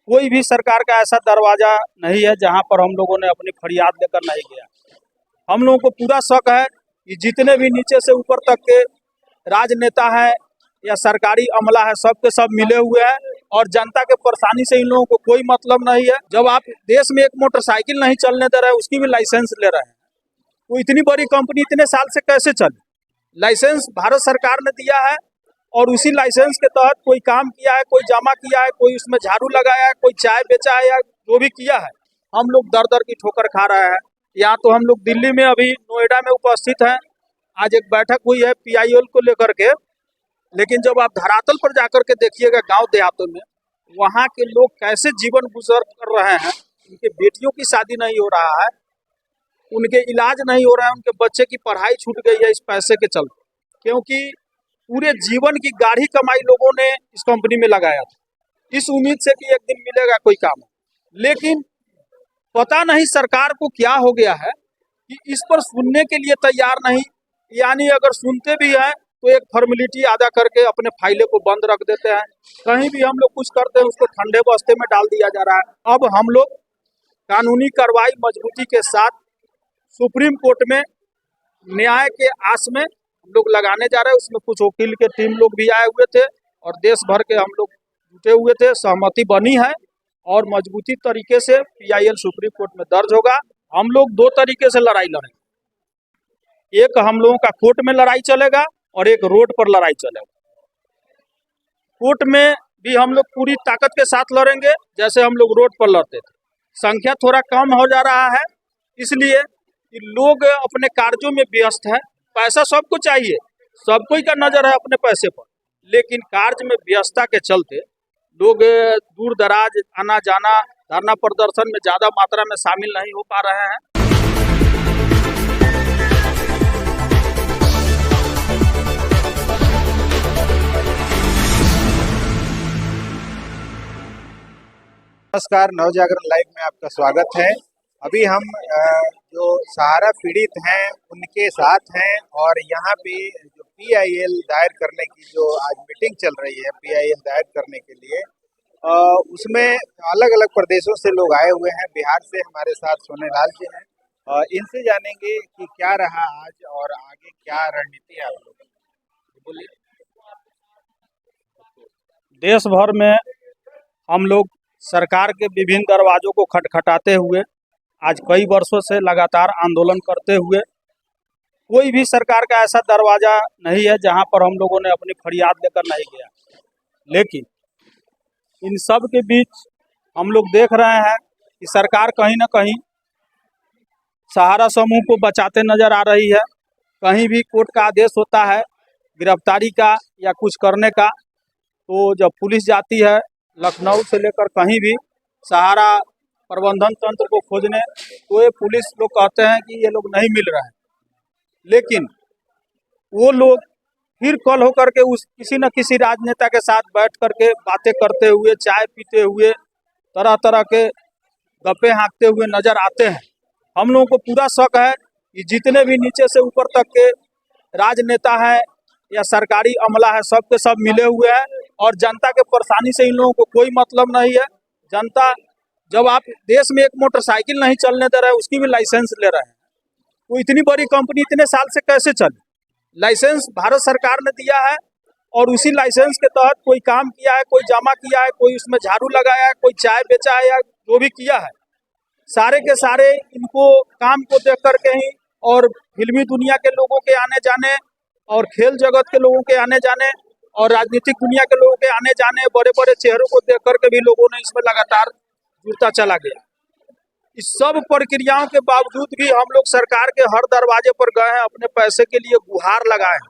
कोई भी सरकार का ऐसा दरवाजा नहीं है जहां पर हम लोगों ने अपनी फरियाद लेकर नहीं गया। हम लोगों को पूरा शक है कि जितने भी नीचे से ऊपर तक के राजनेता हैं या सरकारी अमला है, सब के सब मिले हुए हैं और जनता के परेशानी से इन लोगों को कोई मतलब नहीं है। जब आप देश में एक मोटरसाइकिल नहीं चलने दे रहे हैं, उसकी भी लाइसेंस ले रहे हैं, तो इतनी बड़ी कंपनी इतने साल से कैसे चले? लाइसेंस भारत सरकार ने दिया है और उसी लाइसेंस के तहत कोई काम किया है, कोई जमा किया है, कोई उसमें झाड़ू लगाया है, कोई चाय बेचा है या जो भी किया है, हम लोग दर दर की ठोकर खा रहे हैं। यहाँ तो हम लोग दिल्ली में अभी नोएडा में उपस्थित हैं। आज एक बैठक हुई है PIL को लेकर के, लेकिन जब आप धरातल पर जाकर के देखिएगा गांव देहातों में, वहाँ के लोग कैसे जीवन गुजर कर रहे हैं। उनके बेटियों की शादी नहीं हो रहा है, उनके इलाज नहीं हो रहा है, उनके बच्चे की पढ़ाई छूट गई है इस पैसे के चलते, क्योंकि पूरे जीवन की गाढ़ी कमाई लोगों ने इस कंपनी में लगाया था इस उम्मीद से कि एक दिन मिलेगा कोई काम। लेकिन पता नहीं सरकार को क्या हो गया है कि इस पर सुनने के लिए तैयार नहीं, यानी अगर सुनते भी हैं तो एक फॉर्मेलिटी अदा करके अपने फाइलें को बंद रख देते हैं। कहीं भी हम लोग कुछ करते हैं उसको ठंडे बस्ते में डाल दिया जा रहा है। अब हम लोग कानूनी कार्रवाई मजबूती के साथ सुप्रीम कोर्ट में न्याय के आस में हम लोग लगाने जा रहे हैं। उसमें कुछ वकील के टीम लोग भी आए हुए थे और देश भर के हम लोग जुटे हुए थे। सहमति बनी है और मजबूती तरीके से PIL सुप्रीम कोर्ट में दर्ज होगा। हम लोग दो तरीके से लड़ाई लड़ेंगे, एक हम लोगों का कोर्ट में लड़ाई चलेगा और एक रोड पर लड़ाई चलेगा। कोर्ट में भी हम लोग पूरी ताकत के साथ लड़ेंगे जैसे हम लोग रोड पर लड़ते थे। संख्या थोड़ा कम हो जा रहा है इसलिए कि लोग अपने कार्यों में व्यस्त हैं। पैसा सबको चाहिए, सब कोई का नजर है अपने पैसे पर, लेकिन कार्य में व्यस्तता के चलते लोग दूर दराज आना जाना धरना प्रदर्शन में ज्यादा मात्रा में शामिल नहीं हो पा रहे हैं। नमस्कार, नवजागरण लाइव में आपका स्वागत है। अभी हम जो सहारा पीड़ित हैं उनके साथ हैं और यहाँ पे जो PIL दायर करने की जो आज मीटिंग चल रही है, PIL दायर करने के लिए उसमें अलग अलग प्रदेशों से लोग आए हुए हैं। बिहार से हमारे साथ सोनेलाल जी हैं। इनसे जानेंगे कि क्या रहा आज और आगे क्या रणनीति है आप लोगों की। बोलिए। देश भर में हम लोग सरकार के विभिन्न दरवाजों को खटखटाते हुए आज कई वर्षों से लगातार आंदोलन करते हुए कोई भी सरकार का ऐसा दरवाजा नहीं है जहां पर हम लोगों ने अपनी फरियाद लेकर नहीं गया। लेकिन इन सब के बीच हम लोग देख रहे हैं कि सरकार कहीं ना कहीं सहारा समूह को बचाते नजर आ रही है। कहीं भी कोर्ट का आदेश होता है गिरफ्तारी का या कुछ करने का, तो जब पुलिस जाती है लखनऊ से लेकर कहीं भी सहारा प्रबंधन तंत्र को खोजने, तो ये पुलिस लोग कहते हैं कि ये लोग नहीं मिल रहे हैं। लेकिन वो लोग फिर कल होकर के उस किसी न किसी राजनेता के साथ बैठ करके बातें करते हुए, चाय पीते हुए, तरह तरह के गप्पे हाँकते हुए नजर आते हैं। हम लोगों को पूरा शक है कि जितने भी नीचे से ऊपर तक के राजनेता हैं या सरकारी अमला है, सब के सब मिले हुए हैं और जनता के परेशानी से इन लोगों को कोई मतलब नहीं है। जनता, जब आप देश में एक मोटरसाइकिल नहीं चलने दे रहे हैं, उसकी भी लाइसेंस ले रहे हैं, तो इतनी बड़ी कंपनी इतने साल से कैसे चले? लाइसेंस भारत सरकार ने दिया है और उसी लाइसेंस के तहत कोई काम किया है, कोई जमा किया है, कोई उसमें झाड़ू लगाया है, कोई चाय बेचा है या जो भी किया है, सारे के सारे इनको काम को देख करके ही और फिल्मी दुनिया के लोगों के आने जाने और खेल जगत के लोगों के आने जाने और राजनीतिक दुनिया के लोगों के आने जाने, बड़े बड़े चेहरों को देख करके भी लोगों ने इसमें लगातार जुड़ता चला गया। इस सब प्रक्रियाओं के बावजूद भी हम लोग सरकार के हर दरवाजे पर गए हैं, अपने पैसे के लिए गुहार लगाए हैं,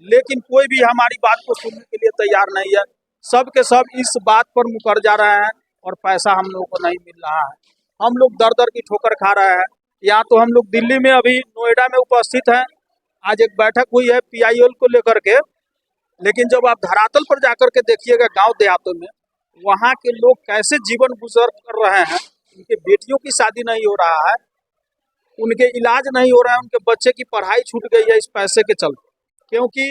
लेकिन कोई भी हमारी बात को सुनने के लिए तैयार नहीं है। सब के सब इस बात पर मुकर जा रहे हैं और पैसा हम लोगों को नहीं मिल रहा है। हम लोग दर दर की ठोकर खा रहे हैं। यहाँ तो हम लोग दिल्ली में अभी नोएडा में उपस्थित हैं। आज एक बैठक हुई है PIL को लेकर के, लेकिन जब आप धरातल पर जाकर के देखिएगा गांव देहातों में, वहाँ के लोग कैसे जीवन गुजर कर रहे हैं। उनके बेटियों की शादी नहीं हो रहा है, उनके इलाज नहीं हो रहा है, उनके बच्चे की पढ़ाई छूट गई है इस पैसे के चलते, क्योंकि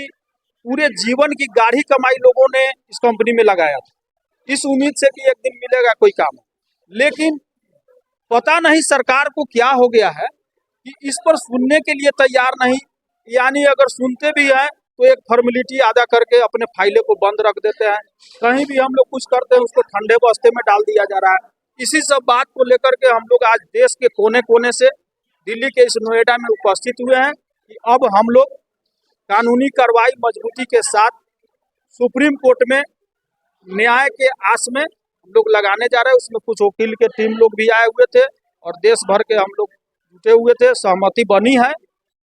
पूरे जीवन की गाढ़ी कमाई लोगों ने इस कंपनी में लगाया था इस उम्मीद से कि एक दिन मिलेगा कोई काम। लेकिन पता नहीं सरकार को क्या हो गया है कि इस पर सुनने के लिए तैयार नहीं, यानी अगर सुनते भी हैं तो एक फॉर्मेलिटी अदा करके अपने फाइले को बंद रख देते हैं। कहीं भी हम लोग कुछ करते हैं उसको ठंडे बस्ते में डाल दिया जा रहा है। इसी सब बात को लेकर के हम लोग आज देश के कोने कोने से दिल्ली के इस नोएडा में उपस्थित हुए हैं कि अब हम लोग कानूनी कार्रवाई मजबूती के साथ सुप्रीम कोर्ट में न्याय के आस में हम लोग लगाने जा रहे हैं। उसमें कुछ वकील के टीम लोग भी आए हुए थे और देश भर के हम लोग जुटे हुए थे। सहमति बनी है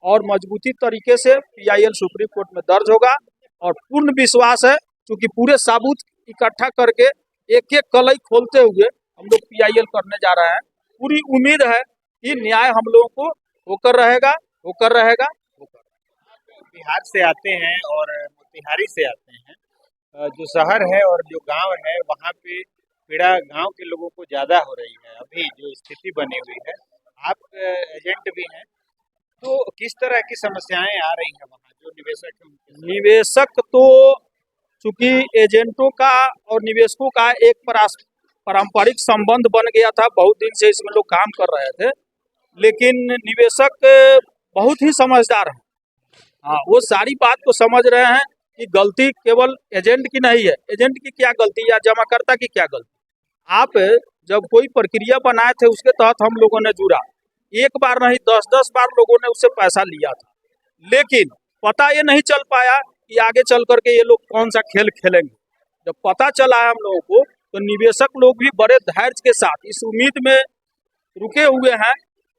और मजबूती तरीके से PIL सुप्रीम कोर्ट में दर्ज होगा और पूर्ण विश्वास है क्योंकि पूरे सबूत इकट्ठा करके एक एक कलई खोलते हुए हम लोग PIL करने जा रहे हैं। पूरी उम्मीद है कि न्याय हम लोगों को होकर रहेगा, होकर रहेगा, होकर। बिहार से आते हैं और मोतिहारी से आते हैं, जो शहर है और जो गांव है वहाँ पे पीड़ा गांव के लोगों को ज़्यादा हो रही है। अभी जो स्थिति बनी हुई है, आप एजेंट भी हैं, तो किस तरह की समस्याएं आ रही हैं वहाँ जो निवेशक हैं उनके साथ? निवेशक तो चूंकि एजेंटों का और निवेशकों का एक पारंपरिक संबंध बन गया था, बहुत दिन से इसमें लोग काम कर रहे थे, लेकिन निवेशक बहुत ही समझदार हैं। हाँ, वो सारी बात को समझ रहे हैं कि गलती केवल एजेंट की नहीं है, एजेंट की क्या गलती या जमाकर्ता की क्या गलती। आप जब कोई प्रक्रिया बनाए थे उसके तहत हम लोगों ने जुड़ा, एक बार नहीं 10-10 बार लोगों ने उससे पैसा लिया था, लेकिन पता ये नहीं चल पाया कि आगे चल करके ये लोग कौन सा खेल खेलेंगे। जब पता चला है हम लोगों को तो निवेशक लोग भी बड़े धैर्य के साथ इस उम्मीद में रुके हुए हैं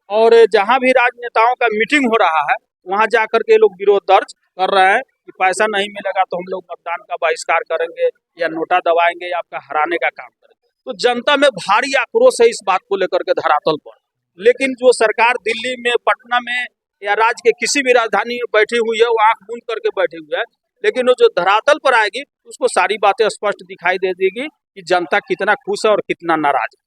और जहां भी राजनेताओं का मीटिंग हो रहा है वहां जाकर के लोग विरोध दर्ज कर रहे हैं कि पैसा नहीं मिलेगा तो हम लोग मतदान का बहिष्कार करेंगे या नोटा दबाएंगे या आपका हराने का काम करेंगे। तो जनता में भारी आक्रोश है इस बात को लेकर के धरातल पर। लेकिन जो सरकार दिल्ली में, पटना में या राज्य के किसी भी राजधानी में बैठी हुई है वो आंख बूंद करके बैठी हुई है, लेकिन वो जो धरातल पर आएगी उसको सारी बातें स्पष्ट दिखाई दे देगी कि जनता कितना खुश है और कितना नाराज है।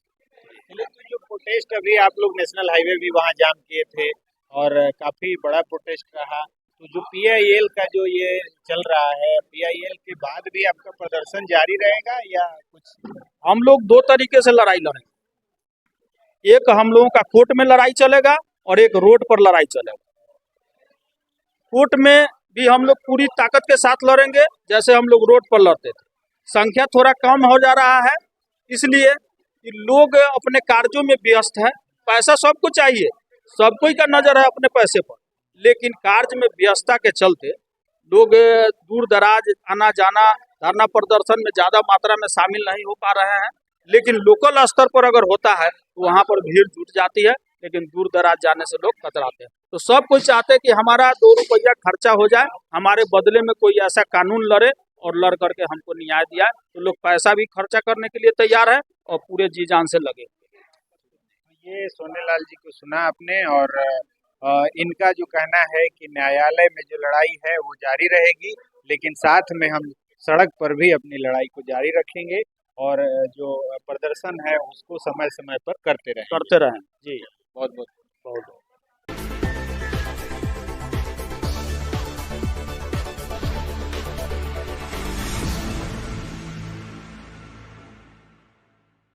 लेकिन जो प्रोटेस्ट अभी आप लोग नेशनल हाईवे भी वहाँ जाम किए थे और काफी बड़ा प्रोटेस्ट रहा, तो जो PIL का जो ये चल रहा है, PIL के बाद भी आपका प्रदर्शन जारी रहेगा या कुछ? हम लोग दो तरीके से लड़ाई लड़ेंगे, एक हम लोगों का कोर्ट में लड़ाई चलेगा और एक रोड पर लड़ाई चलेगा। कोर्ट में भी हम लोग पूरी ताकत के साथ लड़ेंगे जैसे हम लोग रोड पर लड़ते थे। संख्या थोड़ा कम हो जा रहा है इसलिए कि लोग अपने कार्यों में व्यस्त है। पैसा सबको चाहिए, सब कोई का नजर है अपने पैसे पर, लेकिन कार्य में व्यस्तता के चलते लोग दूर दराज आना जाना, धरना प्रदर्शन में ज्यादा मात्रा में शामिल नहीं हो पा रहे हैं। लेकिन लोकल स्तर पर अगर होता है तो वहाँ पर भीड़ जुट जाती है, लेकिन दूर दराज जाने से लोग कतराते हैं। तो सब कोई चाहते हैं कि हमारा 2 रुपया खर्चा हो जाए, हमारे बदले में कोई ऐसा कानून लड़े और लड़ करके हमको न्याय दिया। तो लोग पैसा भी खर्चा करने के लिए तैयार है और पूरे जी जान से लगे। ये सोनेलाल जी को सुना आपने और इनका जो कहना है कि न्यायालय में जो लड़ाई है वो जारी रहेगी, लेकिन साथ में हम सड़क पर भी अपनी लड़ाई को जारी रखेंगे और जो प्रदर्शन है उसको समय समय पर करते रहें। जी, बहुत बहुत